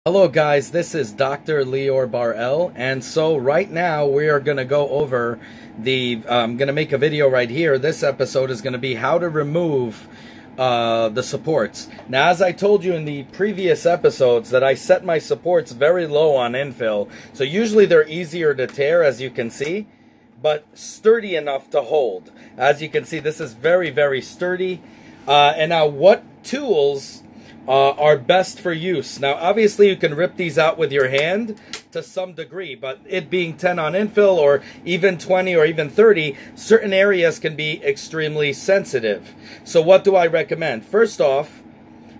Hello guys, this is Dr. Lior Bar-El, and so right now we are going to go over I'm going to make a video right here. This episode is going to be how to remove the supports. Now, as I told you in the previous episodes, that I set my supports very low on infill, so usually they're easier to tear, as you can see, but sturdy enough to hold. As you can see, this is very, very sturdy. And now what tools are best for use? Now, obviously, you can rip these out with your hand to some degree, but it being 10 on infill or even 20 or even 30, certain areas can be extremely sensitive. So what do I recommend? First off,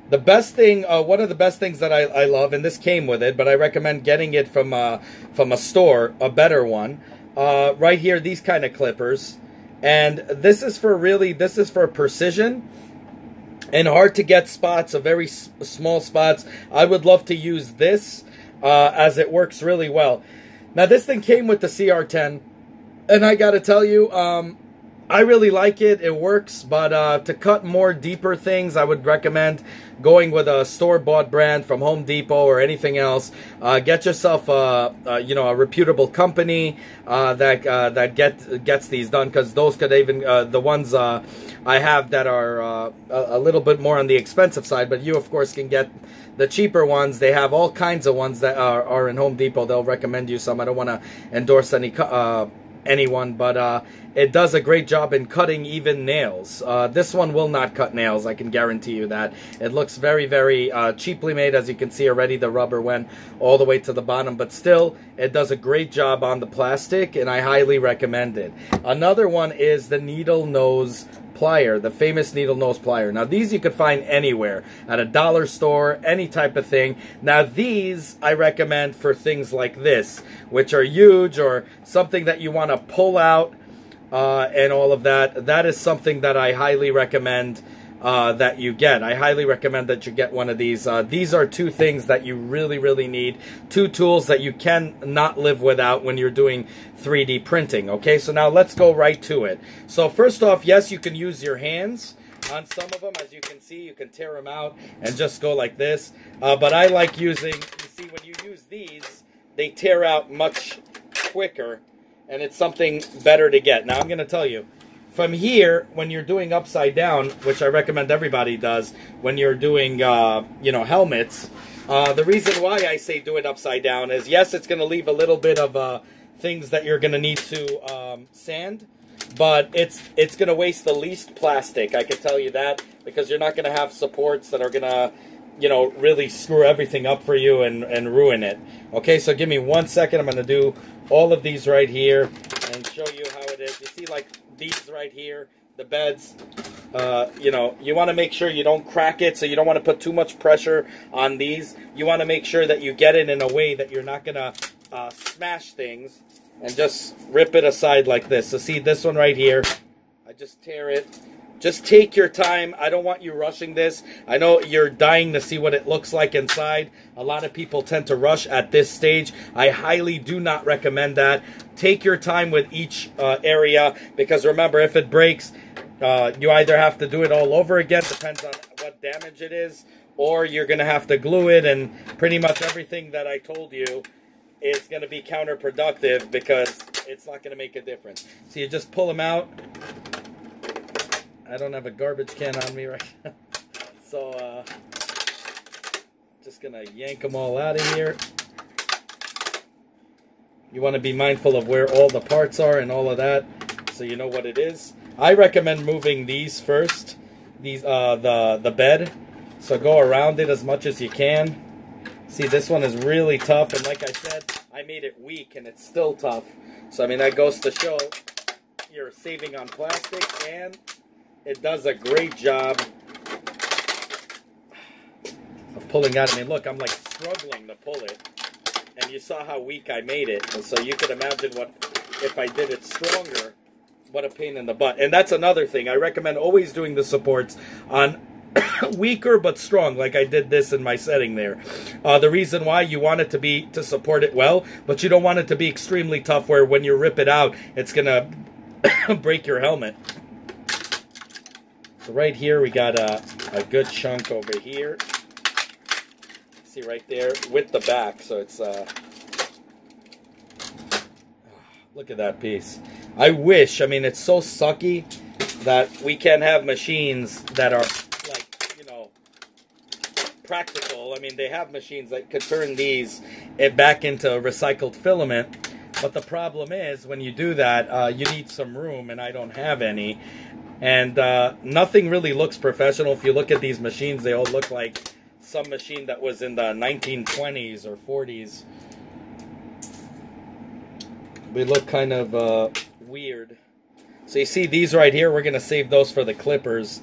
the best thing, one of the best things that I love, and this came with it, but I recommend getting it from a store, a better one. Right here, these kind of clippers. And this is for precision and hard to get spots, very small spots. I would love to use this as it works really well. Now, this thing came with the CR10, and I got to tell you, I really like it. It works, but to cut more deeper things, I would recommend going with a store-bought brand from Home Depot or anything else. Get yourself a reputable company that gets these done, because those could even the ones I have that are a little bit more on the expensive side. But you, of course, can get the cheaper ones. They have all kinds of ones that are in Home Depot. They'll recommend you some. I don't want to endorse anyone, but it does a great job in cutting even nails. This one will not cut nails, I can guarantee you that. It looks very, very cheaply made. As you can see already, the rubber went all the way to the bottom, but still, it does a great job on the plastic, and I highly recommend it. Another one is the needle nose plier, the famous needle nose plier. Now, these you could find anywhere, at a dollar store, any type of thing. Now, these I recommend for things like this, which are huge, or something that you want to pull out and all of that. That is something that I highly recommend that you get. I highly recommend that you get one of these. These are two things that you really, really need. Two tools that you can not live without when you're doing 3D printing. Okay, so now let's go right to it. So first off, yes, you can use your hands on some of them. As you can see, you can tear them out and just go like this. But I like using, you see, when you use these, they tear out much quicker, and it's something better to get. Now, I'm going to tell you, from here, when you're doing upside down, which I recommend everybody does when you're doing, helmets, the reason why I say do it upside down is, yes, it's going to leave a little bit of things that you're going to need to sand, but it's going to waste the least plastic, I can tell you that, because you're not going to have supports that are going to, really screw everything up for you and ruin it. Okay, so give me 1 second. I'm going to do all of these right here and show you how it is. You see, like, these right here, the beds, you want to make sure you don't crack it, so you don't want to put too much pressure on these. You want to make sure that you get it in a way that you're not going to smash things, and just rip it aside like this. So see this one right here, I just tear it. Just take your time. I don't want you rushing this. I know you're dying to see what it looks like inside. A lot of people tend to rush at this stage. I highly do not recommend that. Take your time with each area, because remember, if it breaks, you either have to do it all over again, depends on what damage it is, or you're going to have to glue it, and pretty much everything that I told you is going to be counterproductive, because it's not going to make a difference. So you just pull them out. I don't have a garbage can on me right now, so just gonna yank them all out of here. You want to be mindful of where all the parts are and all of that, so you know what it is. I recommend moving these first, these the bed. So go around it as much as you can. See, this one is really tough, and like I said, I made it weak, and it's still tough. So I mean, that goes to show you're saving on plastic, and it does a great job of pulling out. I mean, look, I'm like struggling to pull it. And you saw how weak I made it. And so you could imagine what, if I did it stronger, what a pain in the butt. And that's another thing. I recommend always doing the supports on weaker but strong, like I did this in my setting there. The reason why, you want it to support it well, but you don't want it to be extremely tough where when you rip it out, it's going to break your helmet. So right here, we got a good chunk over here. See right there with the back, so it's look at that piece. I wish, I mean, it's so sucky that we can have machines that are like, you know, practical. I mean, they have machines that could turn these back into recycled filament, but the problem is when you do that, you need some room, and I don't have any. And nothing really looks professional. If you look at these machines, they all look like some machine that was in the 1920s or 40s. They look kind of weird. So you see these right here, we're going to save those for the clippers,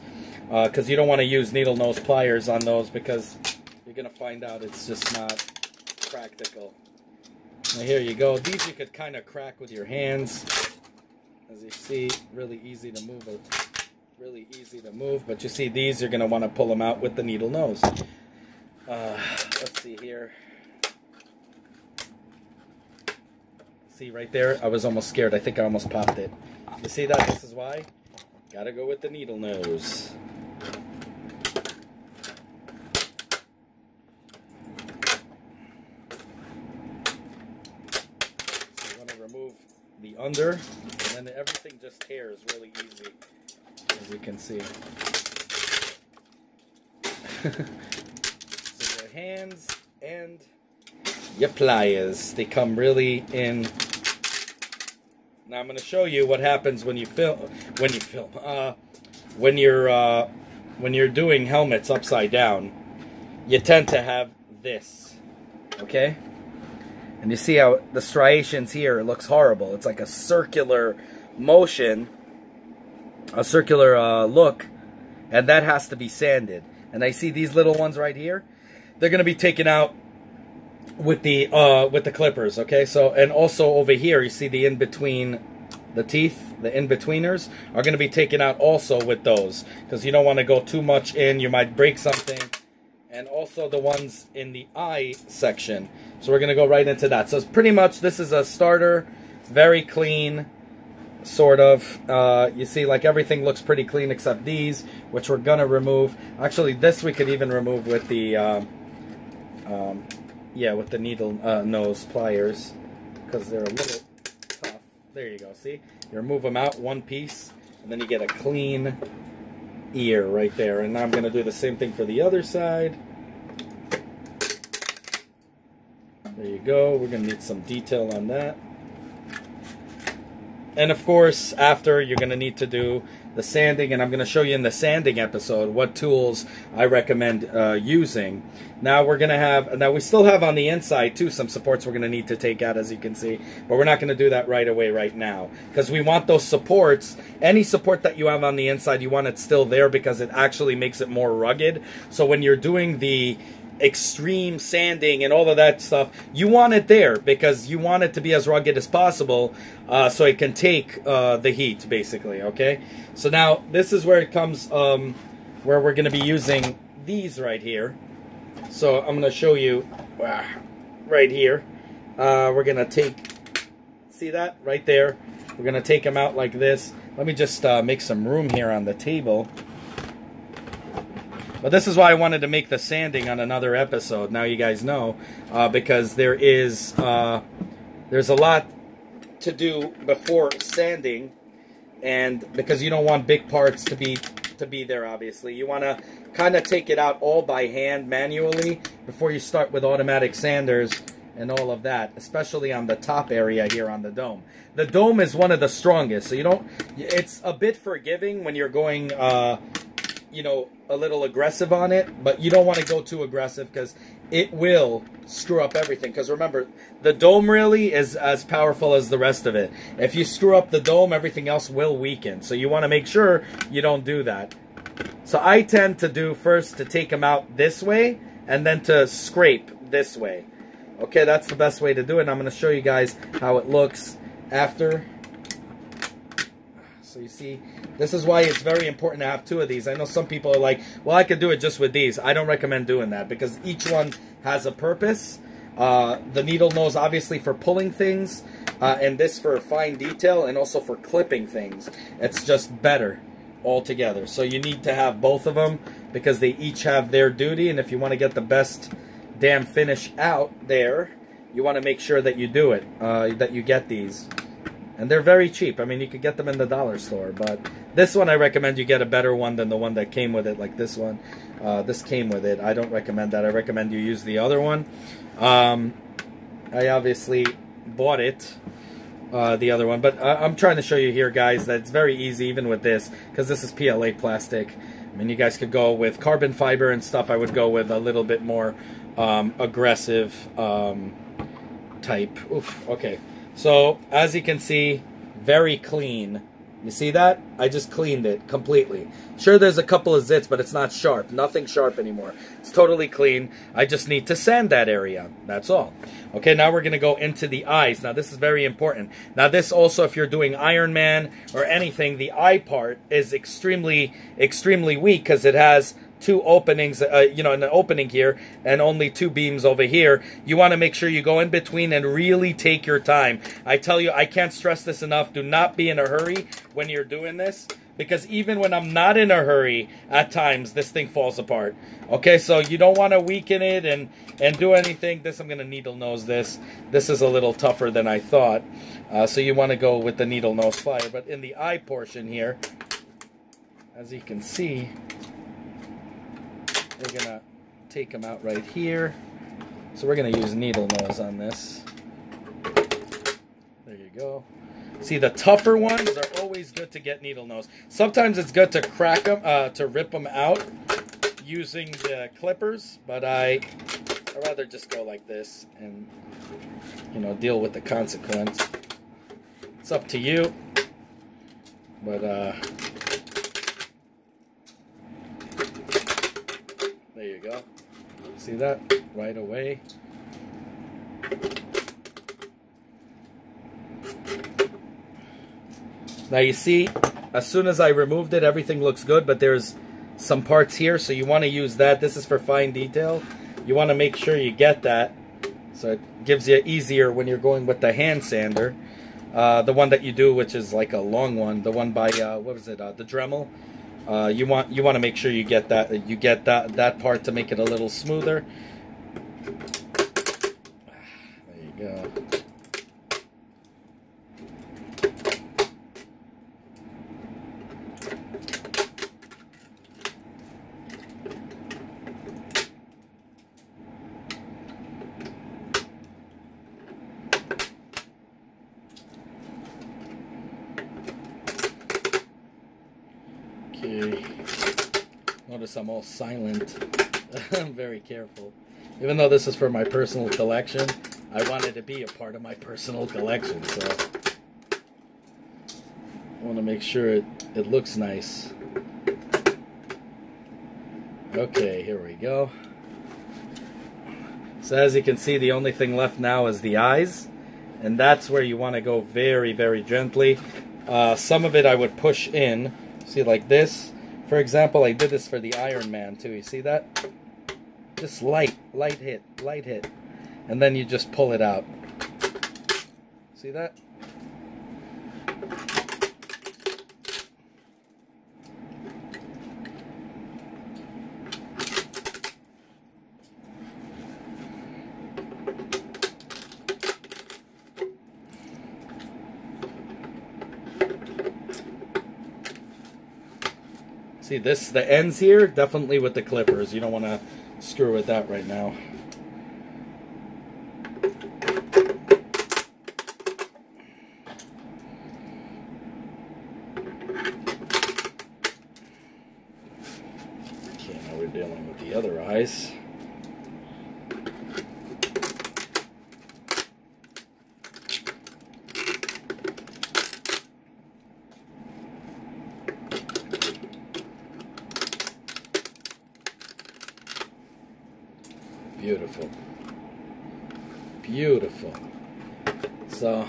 because you don't want to use needle nose pliers on those, because you're going to find out it's just not practical. Now here you go. These you could kind of crack with your hands. As you see, really easy to move. Really easy to move. But you see these, you're going to want to pull them out with the needle nose. Let's see here. See right there? I was almost scared. I think I almost popped it. You see that? This is why. Gotta go with the needle nose. So you want to remove the under, and then everything just tears really easy, as you can see. So your hands and your pliers, they come really in. Now I'm going to show you what happens when you film. When you're doing helmets upside down, you tend to have this, okay? And you see how the striations here, it looks horrible. It's like a circular motion, a circular look, and that has to be sanded. And I see these little ones right here. They're going to be taken out with the clippers, okay? So, and also over here, you see the in-between, the teeth, the in-betweeners are going to be taken out also with those, because you don't want to go too much in. You might break something. And also the ones in the eye section. So we're going to go right into that. So it's pretty much, this is a starter, very clean, sort of. You see, like, everything looks pretty clean except these, which we're going to remove. Actually, this we could even remove with the yeah, with the needle nose pliers, because they're a little tough. There you go, see? You remove them out, one piece, and then you get a clean ear right there. And now I'm going to do the same thing for the other side. There you go. We're going to need some detail on that. And of course, after, you're going to need to do the sanding, and I'm going to show you in the sanding episode what tools I recommend using. Now we're going to have, now we still have on the inside too some supports we're going to need to take out, as you can see, but we're not going to do that right away right now, because we want those supports, any support that you have on the inside, you want it still there, because it actually makes it more rugged. So when you're doing the extreme sanding and all of that stuff, you want it there because you want it to be as rugged as possible, so it can take the heat, basically, okay? So now this is where it comes, where we're going to be using these right here. So I'm going to show you right here. We're going to take, see that right there? We're going to take them out like this. Let me just make some room here on the table. But this is why I wanted to make the sanding on another episode. Now you guys know, because there's a lot to do before sanding, and because you don't want big parts to be there. Obviously, you want to kind of take it out all by hand, manually, before you start with automatic sanders and all of that. Especially on the top area here on the dome. The dome is one of the strongest, so you don't. It's a bit forgiving when you're going, you know, a little aggressive on it, but you don't want to go too aggressive because it will screw up everything. Because remember, the dome really is as powerful as the rest of it. If you screw up the dome, everything else will weaken. So you want to make sure you don't do that. So I tend to do first to take them out this way and then to scrape this way. Okay, that's the best way to do it. And I'm going to show you guys how it looks after. So you see, this is why it's very important to have two of these. I know some people are like, well, I could do it just with these. I don't recommend doing that because each one has a purpose. The needle nose, obviously, for pulling things, and this for fine detail, and also for clipping things. It's just better altogether. So you need to have both of them because they each have their duty, and if you want to get the best damn finish out there, you want to make sure that you do it, that you get these. And they're very cheap. I mean, you could get them in the dollar store, but this one I recommend you get a better one than the one that came with it, like this one. This came with it. I don't recommend that. I recommend you use the other one. I obviously bought it, the other one, but I'm trying to show you here, guys, that it's very easy even with this, because this is PLA plastic. I mean, you guys could go with carbon fiber and stuff. I would go with a little bit more aggressive type. Oof, okay. So, as you can see, very clean. You see that? I just cleaned it completely. Sure, there's a couple of zits, but it's not sharp. Nothing sharp anymore. It's totally clean. I just need to sand that area. That's all. Okay, now we're going to go into the eyes. Now, this is very important. Now, this also, if you're doing Iron Man or anything, the eye part is extremely, extremely weak because it has two openings, you know, an opening here and only two beams over here. You want to make sure you go in between and really take your time. I tell you, I can't stress this enough. Do not be in a hurry when you're doing this, because even when I'm not in a hurry, at times this thing falls apart. Okay, so you don't want to weaken it and do anything. This, I'm going to needle nose this. This is a little tougher than I thought. So you want to go with the needle nose plier. But in the eye portion here, as you can see, we're going to take them out right here. So we're going to use needle nose on this. There you go. See, the tougher ones are always good to get needle nose. Sometimes it's good to crack them, to rip them out using the clippers, but I'd rather just go like this and, you know, deal with the consequence. It's up to you, but there you go. See that? Right away. Now you see, as soon as I removed it, everything looks good, but there's some parts here, so you want to use that. This is for fine detail. You want to make sure you get that, so it gives you easier when you're going with the hand sander. The one that you do, which is like a long one, the one by, what was it, the Dremel. You want to make sure you get that part to make it a little smoother. There you go. Okay. Notice I'm all silent. I'm very careful. Even though this is for my personal collection, I want it to be a part of my personal collection, so I want to make sure it looks nice. Okay, here we go. So as you can see, the only thing left now is the eyes, and that's where you want to go very, very gently. Some of it I would push in. See, like this. For example, I did this for the Iron Man too. You see that? Just light hit. And then you just pull it out. See that? See this, the ends here, definitely with the clippers. You don't want to screw with that right now. Okay, now we're dealing with the other eyes. Beautiful. Beautiful. So,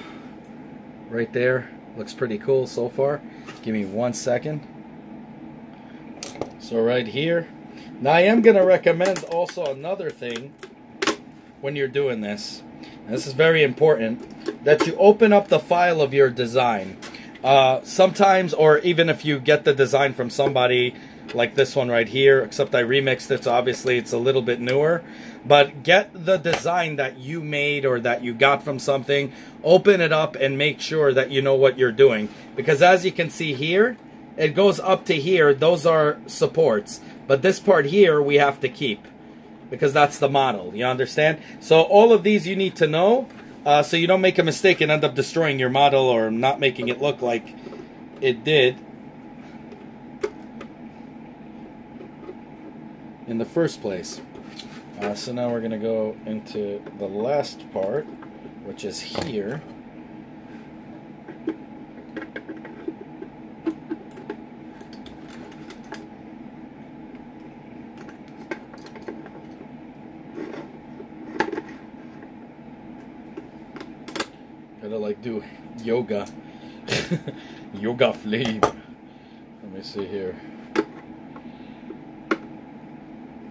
right there, looks pretty cool so far. Give me 1 second. So right here. Now I am going to recommend also another thing when you're doing this. And this is very important, that you open up the file of your design. Sometimes, or even if you get the design from somebody like this one right here, except I remixed it, so obviously it's a little bit newer. But get the design that you made or that you got from something, open it up and make sure that you know what you're doing. Because as you can see here, it goes up to here. Those are supports. But this part here we have to keep, because that's the model. You understand? So all of these you need to know, so you don't make a mistake and end up destroying your model or not making it look like it did in the first place. So now we're going to go into the last part, which is here. Gotta like do yoga. Yoga flame. Let me see here.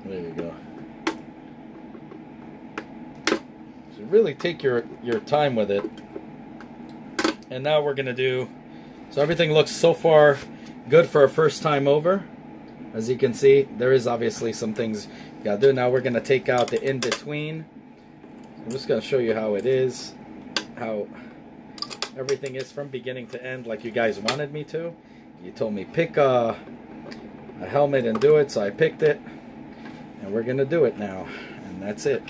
There you go. So really take your time with it. And now we're gonna do, so everything looks so far good for a first time over. As you can see, there is obviously some things you gotta do. Now we're gonna take out the in-between. I'm just gonna show you how it is, how everything is from beginning to end, like you guys wanted me to. You told me pick a helmet and do it, so I picked it. And we're gonna do it now, and that's it.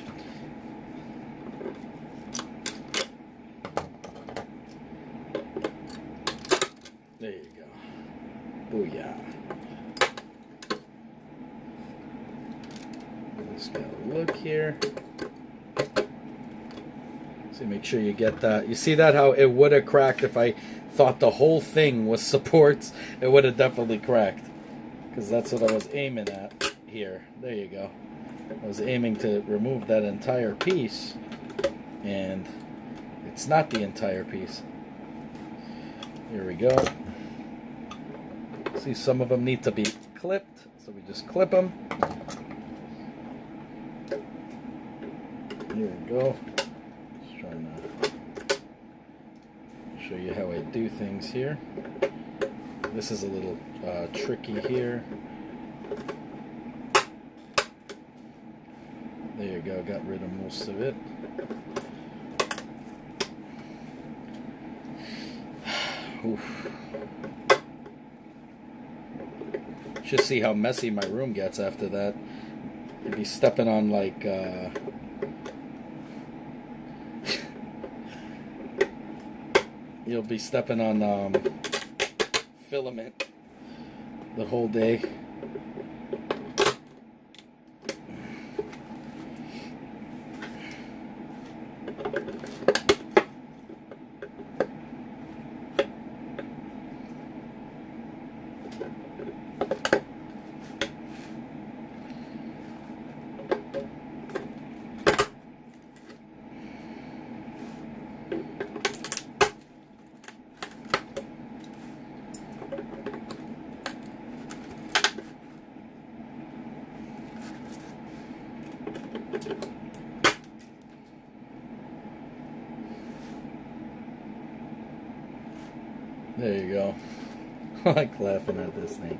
There you go. Booyah. Just gotta look here. So make sure you get that. You see that, how it would have cracked if I thought the whole thing was supports? It would have definitely cracked, because that's what I was aiming at here. There you go. I was aiming to remove that entire piece, and it's not the entire piece. Here we go. See, some of them need to be clipped, so we just clip them. Here we go. Just trying to show you how I do things here. This is a little tricky here. There you go, got rid of most of it. Oof. Just see how messy my room gets after that. You'd be stepping on like you'll be stepping on filament the whole day. There you go. I like laughing at this thing.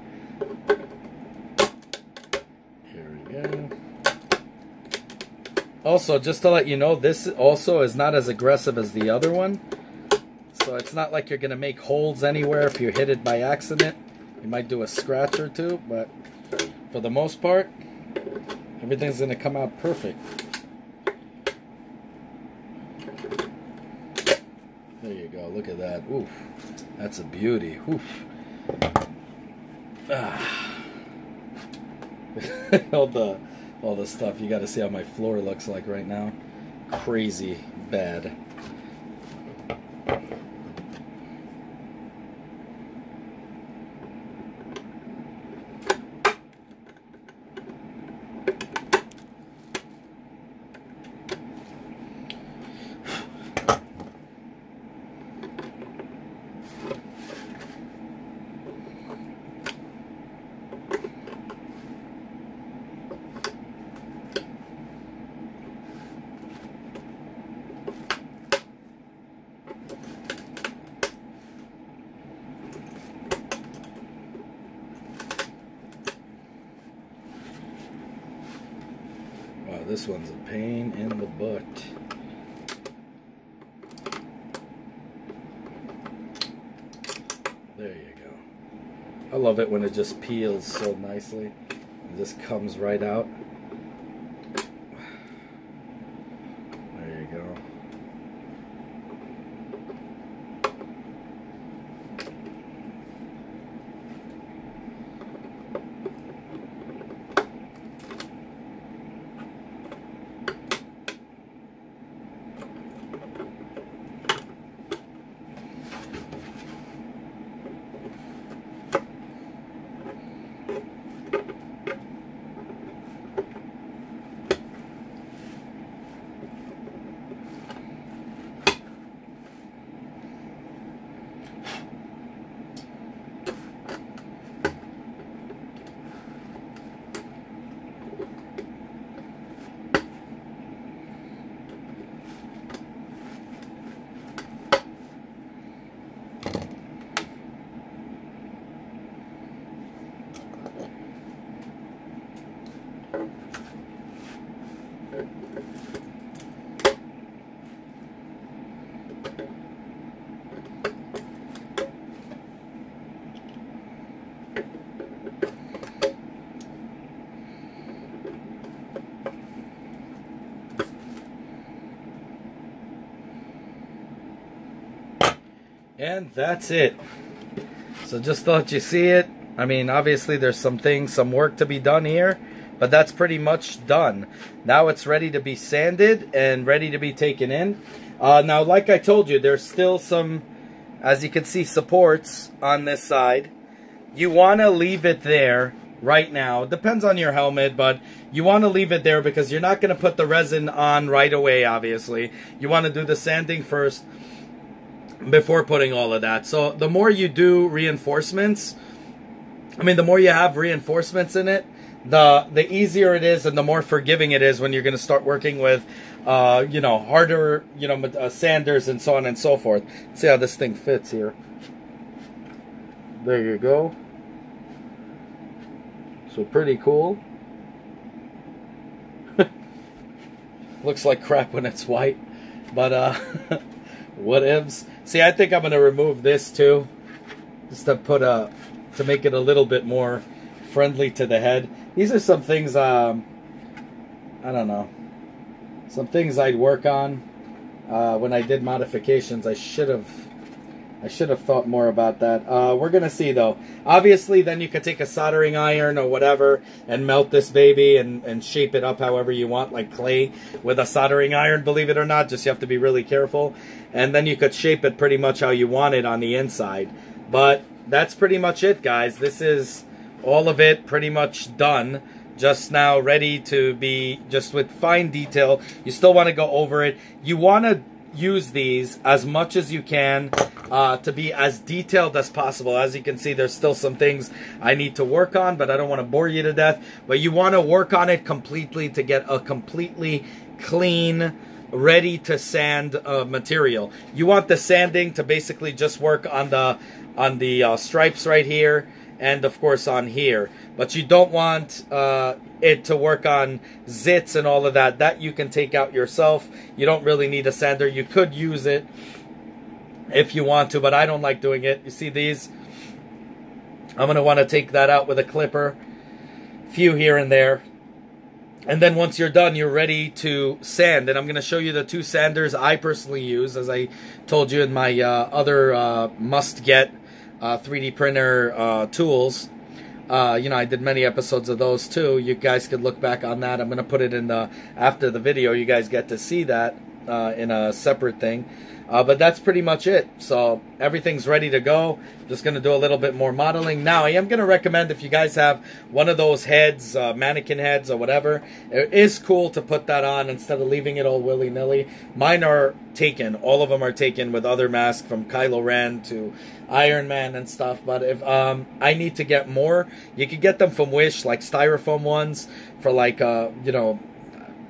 Here we go. Also, just to let you know, this also is not as aggressive as the other one. So it's not like you're going to make holes anywhere if you hit it by accident. You might do a scratch or two, but for the most part, everything's going to come out perfect. There you go. Look at that. Oof. That's a beauty. Oof. Ah. all the stuff. You got to see how my floor looks like right now. Crazy bad. this one's a pain in the butt. There you go. I love it when it just peels so nicely. It just comes right out. There you go. And that's it. So just to let you see it, I mean, obviously there's some work to be done here, but that's pretty much done. Now it's ready to be sanded and ready to be taken in. Now, like I told you, there's still some, as you can see, supports on this side. You want to leave it there right now. It depends on your helmet, but you want to leave it there because you're not going to put the resin on right away, obviously. You want to do the sanding first before putting all of that. So the more you do reinforcements, I mean, the more you have reinforcements in it, the easier it is and the more forgiving it is when you're going to start working with, you know, harder, you know, sanders and so on and so forth. Let's see how this thing fits here. There you go. So pretty cool. Looks like crap when it's white, but whatevs. See, I think I'm gonna remove this too, just to put to make it a little bit more friendly to the head. These are some things, I don't know, some things I'd work on when I did modifications. I should have thought more about that. We're gonna see though. Obviously, then you could take a soldering iron or whatever and melt this baby and shape it up however you want, like clay with a soldering iron, believe it or not. Just you have to be really careful. And then you could shape it pretty much how you want it on the inside. But that's pretty much it, guys. This is all of it pretty much done. Just now ready to be, just with fine detail. You still want to go over it. You want to use these as much as you can to be as detailed as possible. As you can see, there's still some things I need to work on, but I don't want to bore you to death. But you want to work on it completely to get a completely clean, ready to sand material. You want the sanding to basically just work on the stripes right here, and of course on here. But you don't want it to work on zits and all of that. That you can take out yourself. You don't really need a sander. You could use it if you want to, but I don't like doing it. You see these? I'm going to want to take that out with a clipper. Few here and there. And then once you're done, you're ready to sand. And I'm going to show you the two sanders I personally use, as I told you in my other must-get 3D printer tools. You know, I did many episodes of those too. You guys could look back on that. I'm going to put it in the after the video. You guys get to see that in a separate thing. But that's pretty much it. So everything's ready to go. Just going to do a little bit more modeling. Now, I am going to recommend if you guys have one of those heads, mannequin heads or whatever, it is cool to put that on instead of leaving it all willy-nilly. Mine are taken. All of them are taken with other masks from Kylo Ren to Iron Man and stuff. But if I need to get more, you can get them from Wish, like styrofoam ones for like, you know,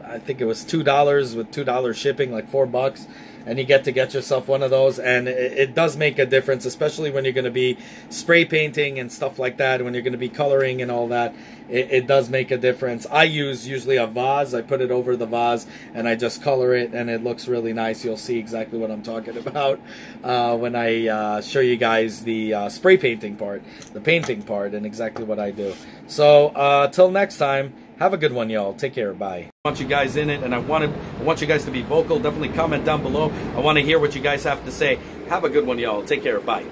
I think it was $2 with $2 shipping, like $4, and you get yourself one of those, and it does make a difference, especially when you're going to be spray painting and stuff like that, when you're going to be coloring and all that. It does make a difference. I use usually a vase. I put it over the vase and I just color it, and it looks really nice. You'll see exactly what I'm talking about when I show you guys the spray painting part, the painting part, and exactly what I do. So till next time, have a good one, y'all. Take care. Bye. I want you guys in it, and I want you guys to be vocal. Definitely comment down below. I want to hear what you guys have to say. Have a good one, y'all. Take care. Bye.